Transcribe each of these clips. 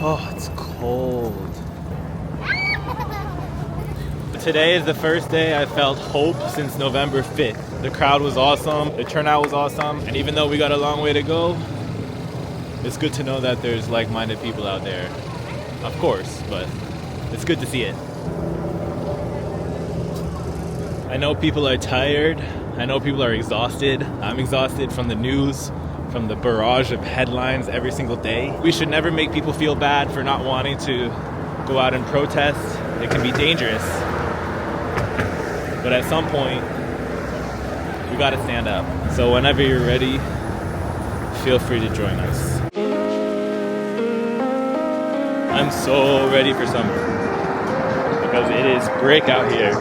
Oh, it's cold. Today is the first day I felt hope since November 5th. The crowd was awesome, the turnout was awesome, and even though we got a long way to go, it's good to know that there's like-minded people out there. Of course, but it's good to see it. I know people are tired. I know people are exhausted. I'm exhausted from the news, from the barrage of headlines every single day. We should never make people feel bad for not wanting to go out and protest. It can be dangerous. But at some point, we gotta stand up. So whenever you're ready, feel free to join us. I'm so ready for summer because it is brick out here.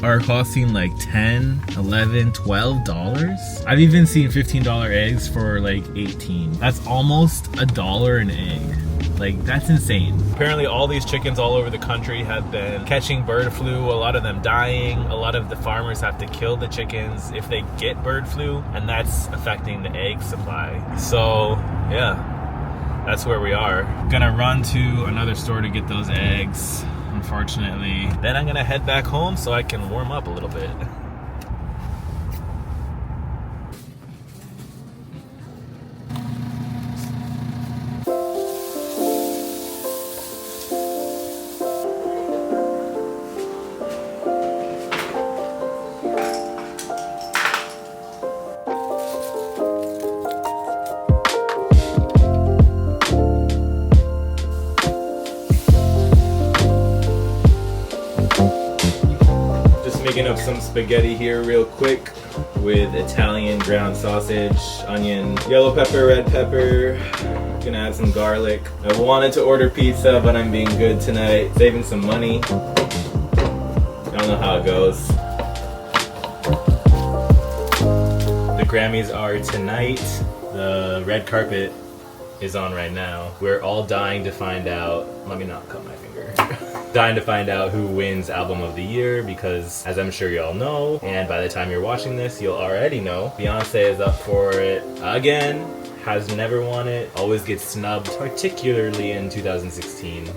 Are costing like $10, $11, $12. I've even seen $15 eggs for like $18. That's almost $1 an egg. Like, that's insane. Apparently all these chickens all over the country have been catching bird flu, a lot of them dying. A lot of the farmers have to kill the chickens if they get bird flu, and that's affecting the egg supply. So yeah, that's where we are. Gonna run to another store to get those eggs, unfortunately. Then I'm gonna head back home so I can warm up a little bit. Making up some spaghetti here real quick with Italian ground sausage, onion, yellow pepper, red pepper. Gonna add some garlic. I wanted to order pizza, but I'm being good tonight, saving some money. I don't know how it goes. The Grammys are tonight. The red carpet is on right now. We're all dying to find out, let me not cut my finger. Dying to find out who wins Album of the Year because, as I'm sure y'all know, and by the time you're watching this, you'll already know, Beyonce is up for it again, has never won it, always gets snubbed, particularly in 2016.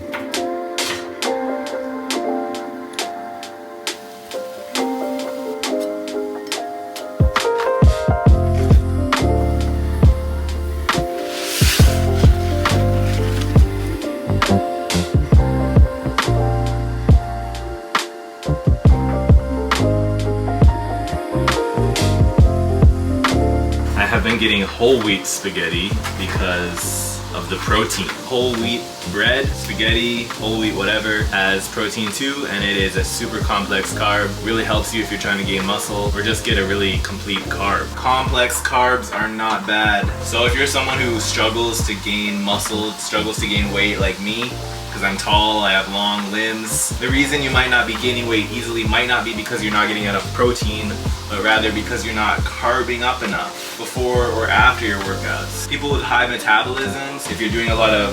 I've been getting whole wheat spaghetti because of the protein. Whole wheat bread, spaghetti, whole wheat whatever has protein too, and it is a super complex carb. Really helps you if you're trying to gain muscle or just get a really complete carb. Complex carbs are not bad. So if you're someone who struggles to gain muscle, struggles to gain weight like me, because I'm tall, I have long limbs. The reason you might not be gaining weight easily might not be because you're not getting enough protein, but rather because you're not carbing up enough before or after your workouts. People with high metabolisms, if you're doing a lot of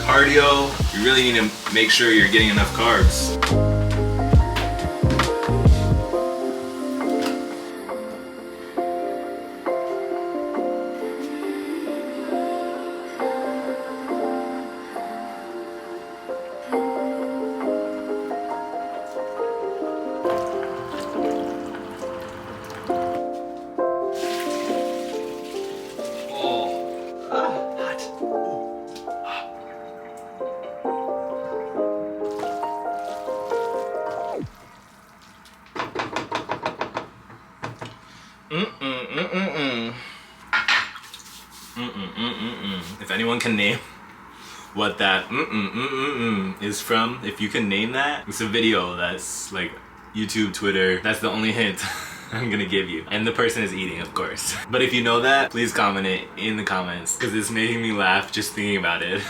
cardio, you really need to make sure you're getting enough carbs. If anyone can name what that is from, if you can name that, it's a video that's like YouTube, Twitter. That's the only hint I'm gonna give you. And the person is eating, of course. But if you know that, please comment it in the comments because it's making me laugh just thinking about it.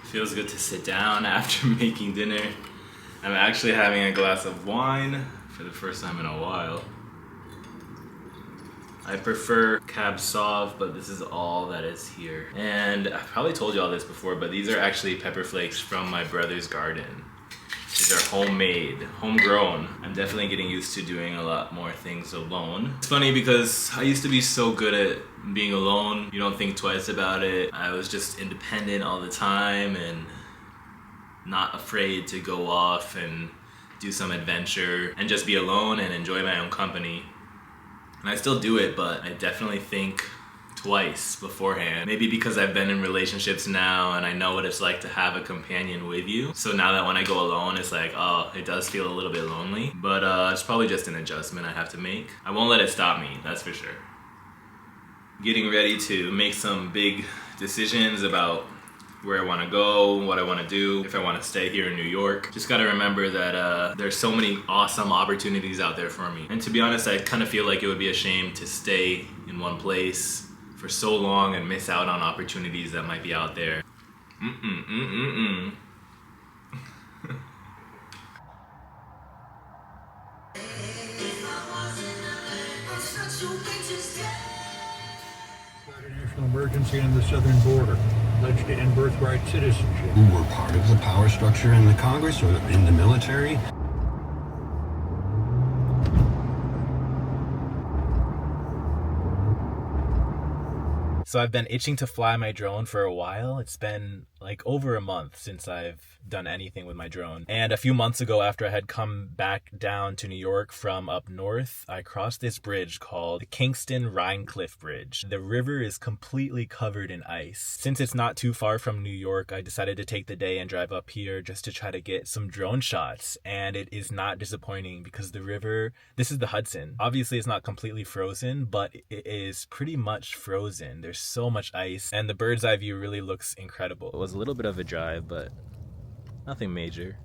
Feels good to sit down after making dinner. I'm actually having a glass of wine for the first time in a while. I prefer Cab Sauv, but this is all that is here. And I've probably told you all this before, but these are actually pepper flakes from my brother's garden. These are homemade, homegrown. I'm definitely getting used to doing a lot more things alone. It's funny because I used to be so good at being alone. You don't think twice about it. I was just independent all the time and not afraid to go off and do some adventure and just be alone and enjoy my own company. And I still do it, but I definitely think twice beforehand. Maybe because I've been in relationships now and I know what it's like to have a companion with you. So now that when I go alone, it's like, oh, it does feel a little bit lonely. But it's probably just an adjustment I have to make. I won't let it stop me, that's for sure. Getting ready to make some big decisions about where I want to go, what I want to do, if I want to stay here in New York. Just got to remember that there's so many awesome opportunities out there for me. And to be honest, I kind of feel like it would be a shame to stay in one place for so long and miss out on opportunities that might be out there. National emergency on the southern border, pledged to end birthright citizenship. Who were part of the power structure in the Congress or in the military? So I've been itching to fly my drone for a while. It's been like over a month since I've done anything with my drone. And a few months ago, after I had come back down to New York from up north, I crossed this bridge called the Kingston-Rhinecliff Bridge. The river is completely covered in ice. Since it's not too far from New York, I decided to take the day and drive up here just to try to get some drone shots. And it is not disappointing because the river, this is the Hudson. Obviously, it's not completely frozen, but it is pretty much frozen. There's so much ice and the bird's eye view really looks incredible. It was a little bit of a drive, but nothing major.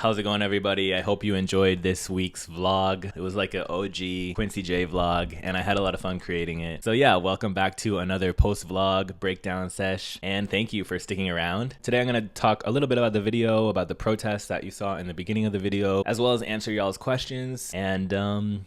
How's it going, everybody? I hope you enjoyed this week's vlog. It was like an OG Quincy J vlog, and I had a lot of fun creating it. So yeah, welcome back to another post vlog breakdown sesh, and thank you for sticking around. Today I'm going to talk a little bit about the video, about the protests that you saw in the beginning of the video, as well as answer y'all's questions. And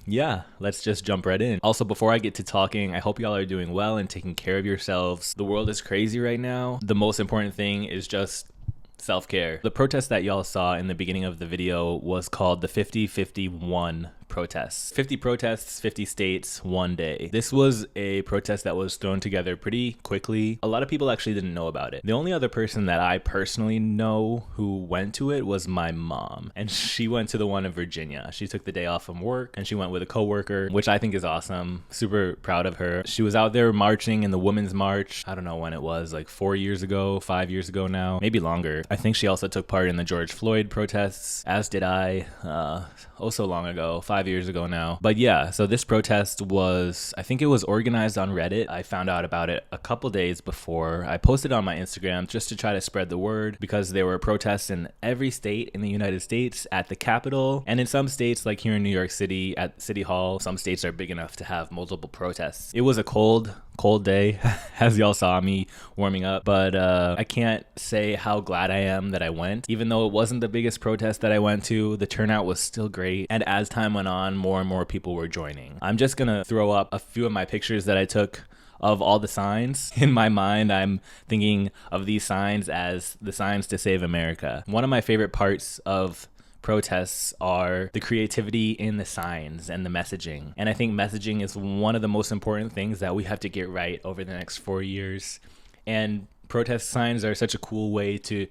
yeah, let's just jump right in. Also, before I get to talking, I hope y'all are doing well and taking care of yourselves. The world is crazy right now. The most important thing is just self-care. The protest that y'all saw in the beginning of the video was called the 50-51 protests. 50 protests, 50 states, one day. This was a protest that was thrown together pretty quickly. A lot of people actually didn't know about it. The only other person that I personally know who went to it was my mom, and she went to the one in Virginia. She took the day off from work and she went with a coworker, which I think is awesome. Super proud of her. She was out there marching in the Women's March. I don't know when it was, like 4 years ago, 5 years ago now, maybe longer. I think she also took part in the George Floyd protests, as did I, oh so long ago, 5 years ago now. But yeah, so this protest was, I think it was organized on Reddit. I found out about it a couple days before. I posted on my Instagram just to try to spread the word, because there were protests in every state in the United States, at the Capitol, and in some states like here in New York City at City Hall. Some states are big enough to have multiple protests. It was a cold day, as y'all saw me warming up, but I can't say how glad I am that I went. Even though it wasn't the biggest protest that I went to, the turnout was still great, and as time went on, more and more people were joining. I'm just gonna throw up a few of my pictures that I took of all the signs. In my mind, I'm thinking of these signs as the signs to save America. One of my favorite parts of protests are the creativity in the signs and the messaging. And I think messaging is one of the most important things that we have to get right over the next 4 years. And protest signs are such a cool way to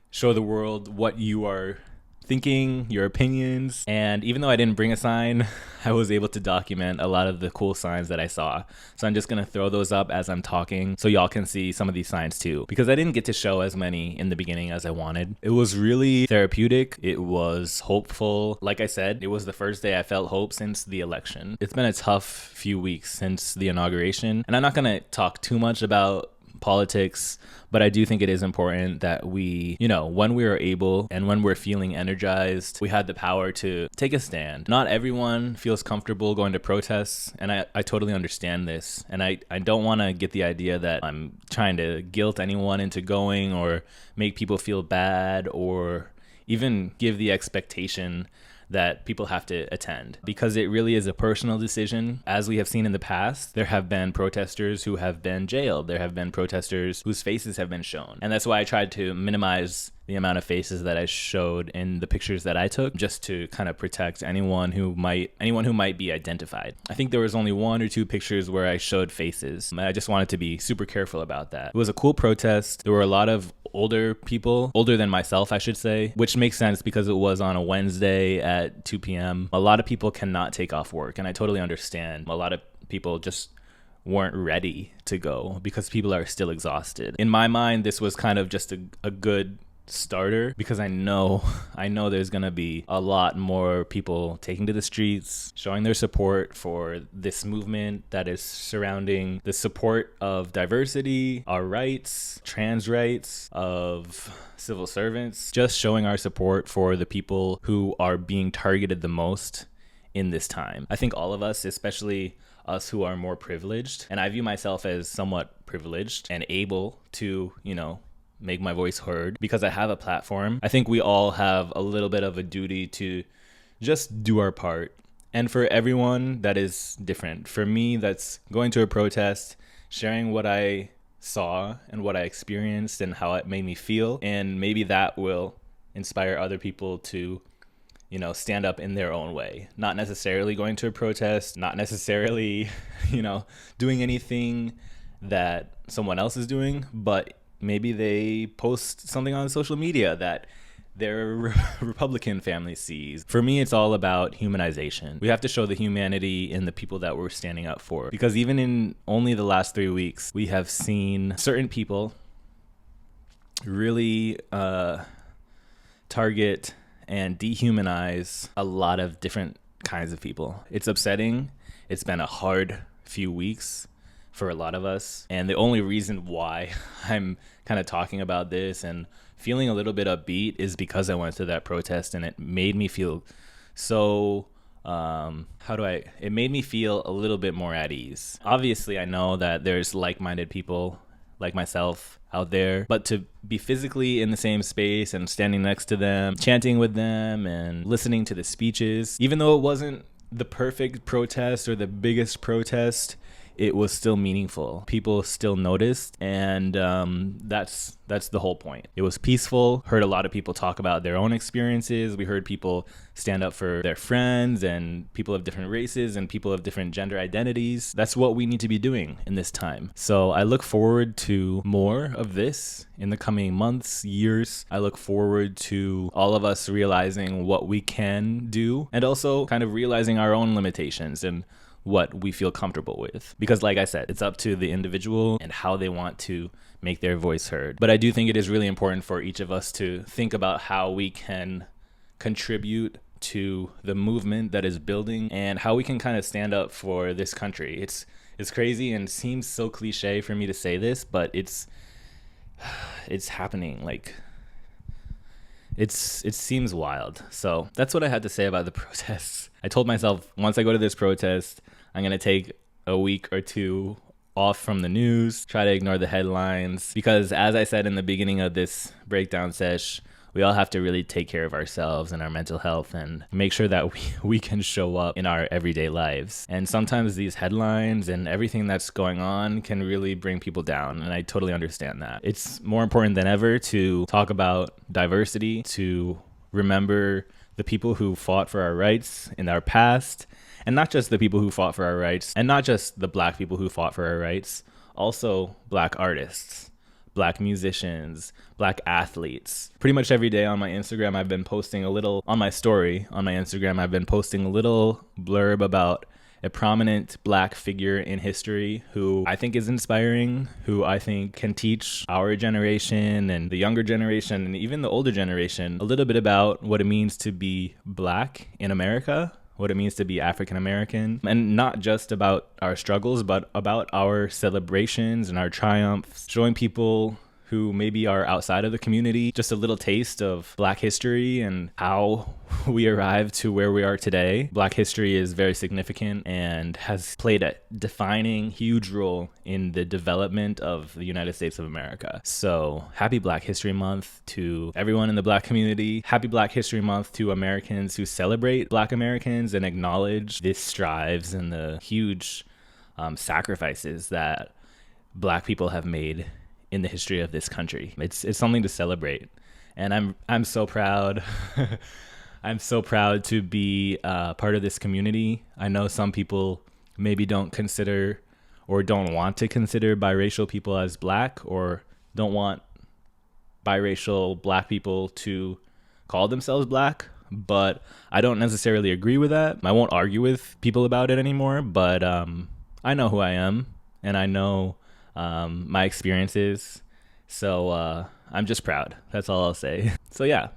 show the world what you are thinking, your opinions. And even though I didn't bring a sign, I was able to document a lot of the cool signs that I saw. So I'm just gonna throw those up as I'm talking so y'all can see some of these signs too, because I didn't get to show as many in the beginning as I wanted. It was really therapeutic. It was hopeful. Like I said, it was the first day I felt hope since the election. It's been a tough few weeks since the inauguration, and I'm not gonna talk too much about politics, but I do think it is important that we, when we are able and when we're feeling energized, we had the power to take a stand. Not everyone feels comfortable going to protests, and I totally understand this. And I don't want to get the idea that I'm trying to guilt anyone into going or make people feel bad or even give the expectation that people have to attend, because it really is a personal decision. As we have seen in the past, there have been protesters who have been jailed. There have been protesters whose faces have been shown. And that's why I tried to minimize the amount of faces that I showed in the pictures that I took, just to kind of protect anyone who might be identified. I think there was only 1 or 2 pictures where I showed faces, and I just wanted to be super careful about that. It was a cool protest. There were a lot of older people, older than myself, I should say, which makes sense because it was on a Wednesday at 2 p.m. A lot of people cannot take off work, and I totally understand. A lot of people just weren't ready to go because people are still exhausted. In my mind, this was kind of just a good starter, because I know there's gonna be a lot more people taking to the streets, showing their support for this movement that is surrounding the support of diversity, our rights, trans rights, of civil servants, just showing our support for the people who are being targeted the most in this time. I think all of us, especially us who are more privileged, and I view myself as somewhat privileged and able to, make my voice heard because I have a platform. I think we all have a little bit of a duty to just do our part. And for everyone, that is different. For me, that's going to a protest, sharing what I saw and what I experienced and how it made me feel. And maybe that will inspire other people to, stand up in their own way. Not necessarily going to a protest, not necessarily, doing anything that someone else is doing, but maybe they post something on social media that their Republican family sees. For me, it's all about humanization. We have to show the humanity in the people that we're standing up for, because even in only the last 3 weeks, we have seen certain people really target and dehumanize a lot of different kinds of people. It's upsetting. It's been a hard few weeks for a lot of us. And the only reason why I'm kind of talking about this and feeling a little bit upbeat is because I went to that protest, and it made me feel so it made me feel a little bit more at ease. Obviously, I know that there's like-minded people like myself out there, but to be physically in the same space and standing next to them, chanting with them and listening to the speeches, even though it wasn't the perfect protest or the biggest protest, it was still meaningful. People still noticed, and that's the whole point. It was peaceful. Heard a lot of people talk about their own experiences. We heard people stand up for their friends and people of different races and people of different gender identities. That's what we need to be doing in this time. So I look forward to more of this in the coming months, years. I look forward to all of us realizing what we can do, and also kind of realizing our own limitations and what we feel comfortable with. Because like I said, it's up to the individual and how they want to make their voice heard. But I do think it is really important for each of us to think about how we can contribute to the movement that is building and how we can kind of stand up for this country. It's crazy and seems so cliche for me to say this, but it's happening. Like, it seems wild. So that's what I had to say about the protests. I told myself, once I go to this protest, I'm going to take a week or two off from the news, try to ignore the headlines, because as I said in the beginning of this breakdown sesh, we all have to really take care of ourselves and our mental health and make sure that we can show up in our everyday lives. And sometimes these headlines and everything that's going on can really bring people down, and I totally understand that. It's more important than ever to talk about diversity, to remember the people who fought for our rights in our past, and not just the people who fought for our rights, and not just the Black people who fought for our rights, also Black artists, Black musicians, Black athletes. Pretty much every day on my Instagram, I've been posting a little, on my story on my Instagram, I've been posting a little blurb about a prominent Black figure in history who I think is inspiring, who I think can teach our generation and the younger generation and even the older generation a little bit about what it means to be Black in America, what it means to be African American, and not just about our struggles, but about our celebrations and our triumphs, showing people who maybe are outside of the community just a little taste of Black history and how we arrived to where we are today. Black history is very significant and has played a defining, huge role in the development of the United States of America. So happy Black History Month to everyone in the Black community. Happy Black History Month to Americans who celebrate Black Americans and acknowledge the strives and the huge sacrifices that Black people have made in the history of this country. It's something to celebrate, and I'm so proud. I'm so proud to be part of this community. I know some people maybe don't consider or don't want to consider biracial people as Black, or don't want biracial Black people to call themselves Black, but I don't necessarily agree with that. I won't argue with people about it anymore, but I know who I am, and I know my experiences. So I'm just proud. That's all I'll say. So yeah,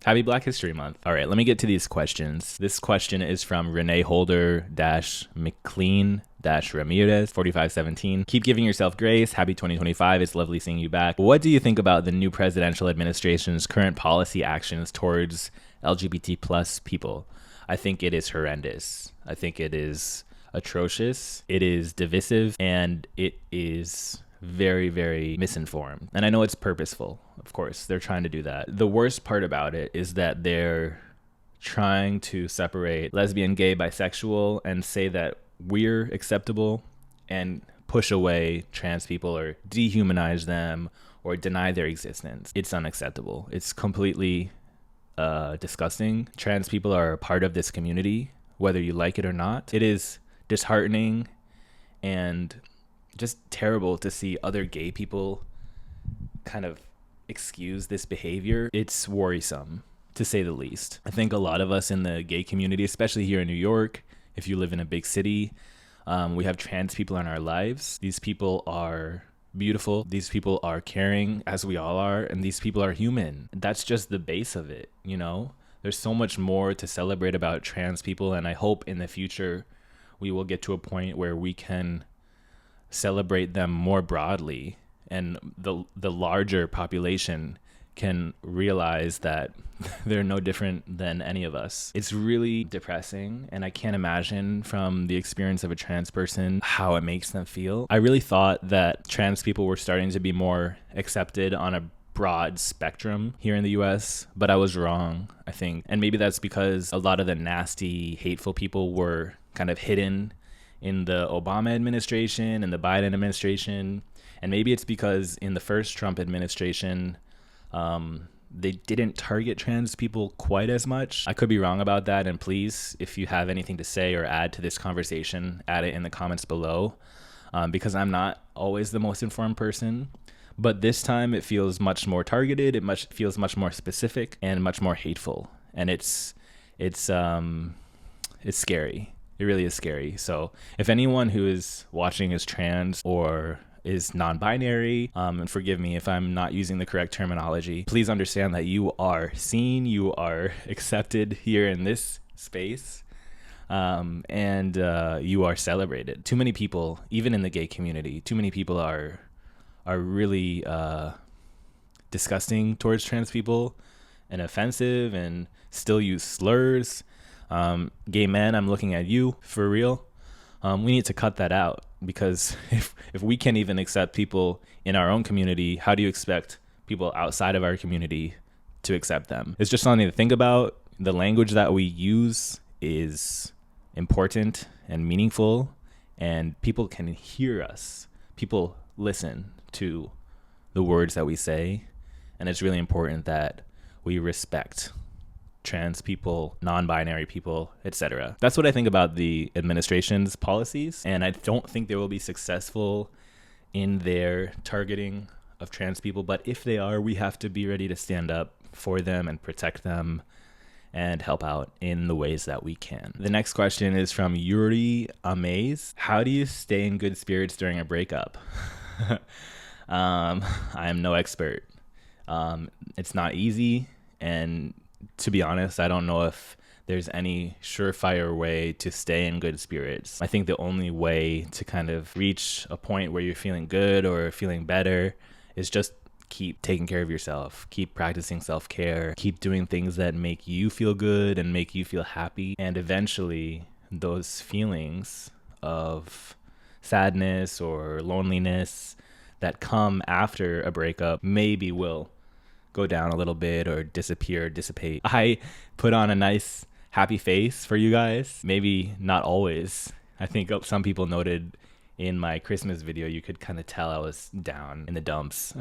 happy Black History Month. All right, let me get to these questions. This question is from Renee Holder-McLean-Ramirez 4517. Keep giving yourself grace. Happy 2025. It's lovely seeing you back. What do you think about the new presidential administration's current policy actions towards LGBT plus people? I think it is horrendous. I think it is atrocious, it is divisive, and it is very, very misinformed. And I know it's purposeful. Of course, they're trying to do that. The worst part about it is that they're trying to separate lesbian, gay, bisexual and say that we're acceptable and push away trans people or dehumanize them or deny their existence. It's unacceptable. It's completely disgusting. Trans people are a part of this community, whether you like it or not. It is disheartening and just terrible to see other gay people kind of excuse this behavior. It's worrisome, to say the least. I think a lot of us in the gay community, especially here in New York, if you live in a big city, we have trans people in our lives. These people are beautiful. These people are caring, as we all are, and these people are human. That's just the base of it, you know? There's so much more to celebrate about trans people, and I hope in the future we will get to a point where we can celebrate them more broadly, and the larger population can realize that they're no different than any of us. It's really depressing, and I can't imagine from the experience of a trans person how it makes them feel. I really thought that trans people were starting to be more accepted on a broad spectrum here in the US, but I was wrong, I think. And maybe that's because a lot of the nasty, hateful people were kind of hidden in the Obama administration and the Biden administration. And maybe it's because in the first Trump administration, they didn't target trans people quite as much. I could be wrong about that, and please, if you have anything to say or add to this conversation, add it in the comments below, because I'm not always the most informed person. But this time it feels much more targeted, feels much more specific, and much more hateful. And it's scary. It really is scary. So if anyone who is watching is trans or is non-binary, and forgive me if I'm not using the correct terminology, please understand that you are seen, you are accepted here in this space, and you are celebrated. Too many people, even in the gay community, too many people are really disgusting towards trans people and offensive and still use slurs. Gay men, I'm looking at you for real. We need to cut that out, because if we can't even accept people in our own community, how do you expect people outside of our community to accept them? It's just something to think about. The language that we use is important and meaningful, and people can hear us. People listen to the words that we say, and it's really important that we respect trans people, non-binary people, etc. That's what I think about the administration's policies, and I don't think they will be successful in their targeting of trans people, but if they are, we have to be ready to stand up for them and protect them and help out in the ways that we can. The next question is from Yuri Amaze. How do you stay in good spirits during a breakup? I am no expert. It's not easy, and to be honest, I don't know if there's any surefire way to stay in good spirits. I think the only way to kind of reach a point where you're feeling good or feeling better is just keep taking care of yourself, keep practicing self-care, keep doing things that make you feel good and make you feel happy. And eventually those feelings of sadness or loneliness that come after a breakup maybe will go down a little bit or disappear, dissipate. I put on a nice happy face for you guys. Maybe not always. I think some people noted in my Christmas video, you could kind of tell I was down in the dumps.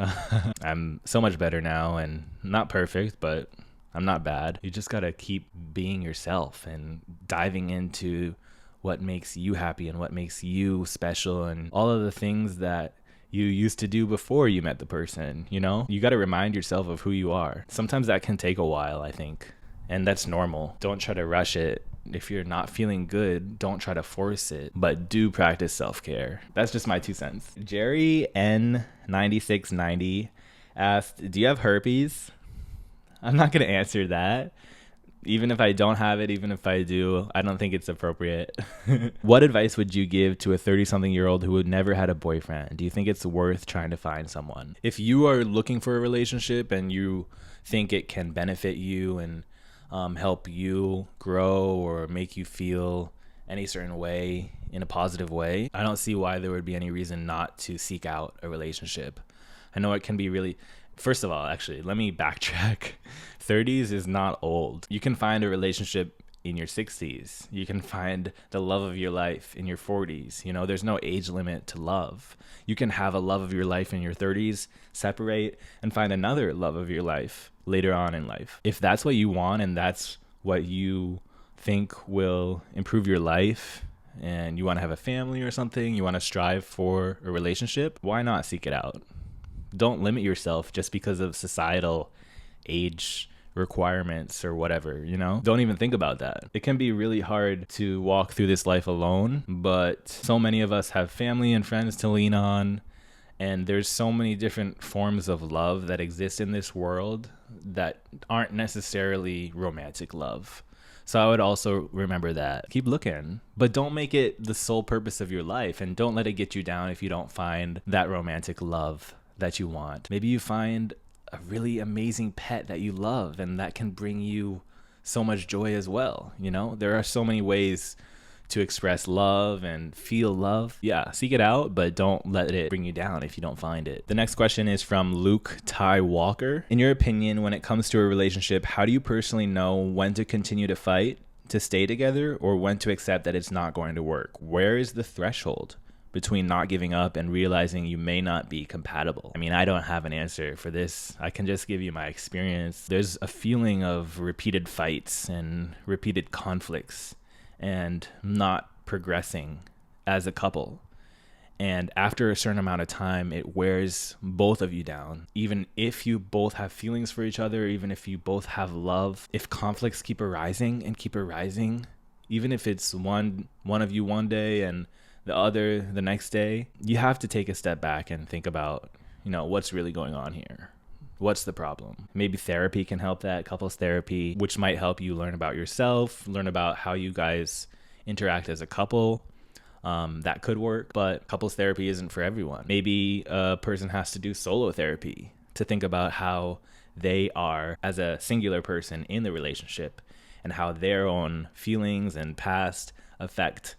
I'm so much better now, and not perfect, but I'm not bad. You just gotta keep being yourself and diving into what makes you happy and what makes you special and all of the things that you used to do before you met the person, you know? You got to remind yourself of who you are. Sometimes that can take a while, I think, and that's normal. Don't try to rush it. If you're not feeling good, don't try to force it, but do practice self-care. That's just my 2 cents. Jerry N9690 asked, do you have herpes? I'm not going to answer that. Even if I don't have it, even if I do, I don't think it's appropriate. What advice would you give to a 30-something-year-old who had never had a boyfriend? Do you think it's worth trying to find someone? If you are looking for a relationship and you think it can benefit you and help you grow or make you feel any certain way in a positive way, I don't see why there would be any reason not to seek out a relationship. I know it can be really... First of all, actually, let me backtrack. 30s is not old. You can find a relationship in your 60s. You can find the love of your life in your 40s. You know, there's no age limit to love. You can have a love of your life in your 30s, separate, and find another love of your life later on in life. If that's what you want and that's what you think will improve your life, and you want to have a family or something, you want to strive for a relationship, why not seek it out? Don't limit yourself just because of societal age requirements or whatever, you know? Don't even think about that. It can be really hard to walk through this life alone, but so many of us have family and friends to lean on, and there's so many different forms of love that exist in this world that aren't necessarily romantic love. So I would also remember that. Keep looking, but don't make it the sole purpose of your life, and don't let it get you down if you don't find that romantic love that you want. Maybe you find a really amazing pet that you love, and that can bring you so much joy as well. You know, there are so many ways to express love and feel love. Yeah, seek it out, but don't let it bring you down if you don't find it. The next question is from Luke Ty Walker. In your opinion, when it comes to a relationship, how do you personally know when to continue to fight to stay together, or when to accept that it's not going to work? Where is the threshold between not giving up and realizing you may not be compatible? I mean, I don't have an answer for this. I can just give you my experience. There's a feeling of repeated fights and repeated conflicts and not progressing as a couple. And after a certain amount of time, it wears both of you down. Even if you both have feelings for each other, even if you both have love, if conflicts keep arising, even if it's one of you one day and the other the next day, you have to take a step back and think about, you know, what's really going on here. What's the problem? Maybe therapy can help that, couples therapy, which might help you learn about yourself, learn about how you guys interact as a couple. That could work, but couples therapy isn't for everyone. Maybe a person has to do solo therapy to think about how they are as a singular person in the relationship and how their own feelings and past affect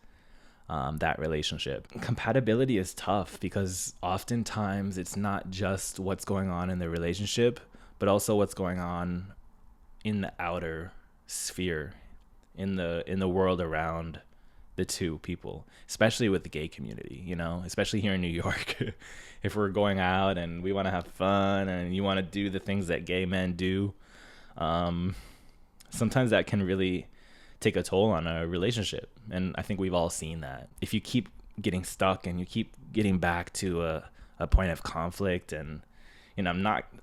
that relationship. Compatibility is tough because oftentimes it's not just what's going on in the relationship, but also what's going on in the outer sphere, in the world around the two people, especially with the gay community, you know, especially here in New York. If we're going out and we want to have fun and you want to do the things that gay men do, sometimes that can really take a toll on a relationship. And I think we've all seen that. If you keep getting stuck and you keep getting back to a point of conflict, and you know,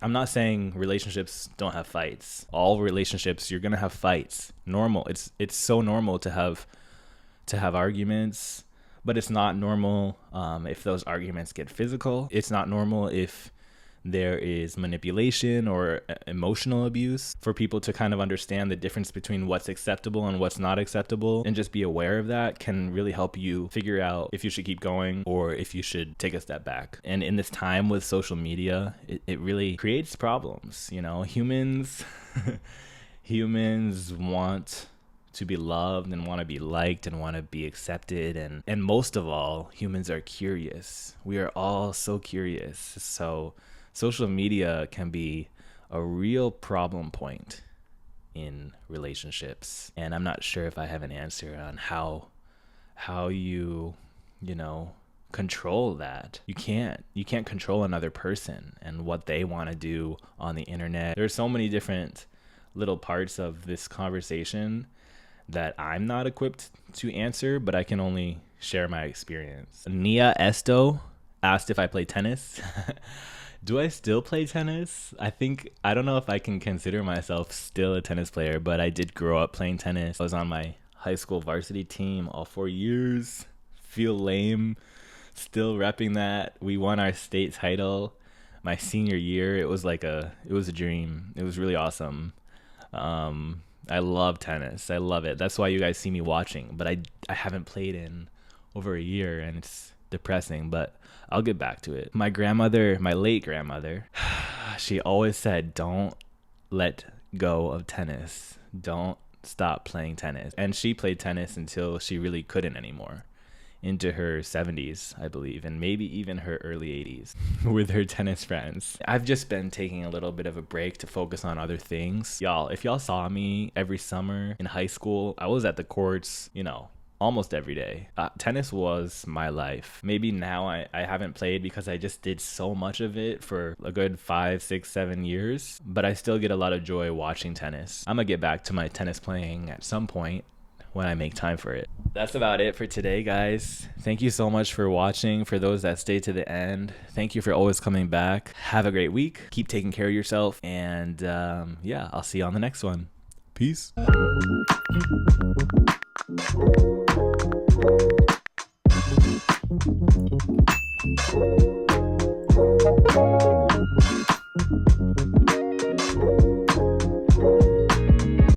I'm not saying relationships don't have fights. All relationships, you're gonna have fights. Normal. It's so normal to have arguments, but it's not normal if those arguments get physical. It's not normal if there is manipulation or emotional abuse. For people to kind of understand the difference between what's acceptable and what's not acceptable and just be aware of that can really help you figure out if you should keep going or if you should take a step back. And in this time with social media, it really creates problems. You know, humans want to be loved and want to be liked and want to be accepted, and most of all, humans are curious. We are all so curious. So social media can be a real problem point in relationships, and I'm not sure if I have an answer on how you know, control that. You can't control another person and what they want to do on the internet. There's so many different little parts of this conversation that I'm not equipped to answer, but I can only share my experience. Nia Esto asked if I play tennis. Do I still play tennis? I don't know if I can consider myself still a tennis player, but I did grow up playing tennis. I was on my high school varsity team all 4 years. Feel lame still repping that. We won our state title my senior year. It was a dream. It was really awesome. I love tennis. I love it. That's why you guys see me watching, but I haven't played in over a year, and it's depressing, but I'll get back to it. My late grandmother, she always said, don't let go of tennis. Don't stop playing tennis. And she played tennis until she really couldn't anymore, into her 70s, I believe, and maybe even her early 80s with her tennis friends. I've just been taking a little bit of a break to focus on other things. Y'all, if y'all saw me every summer in high school, I was at the courts, you know, almost every day. Tennis was my life. Maybe now I haven't played because I just did so much of it for a good 5, 6, 7 years, but I still get a lot of joy watching tennis. I'm gonna get back to my tennis playing at some point when I make time for it. That's about it for today, guys. Thank you so much for watching. For those that stay to the end, thank you for always coming back. Have a great week. Keep taking care of yourself. And yeah, I'll see you on the next one. Peace.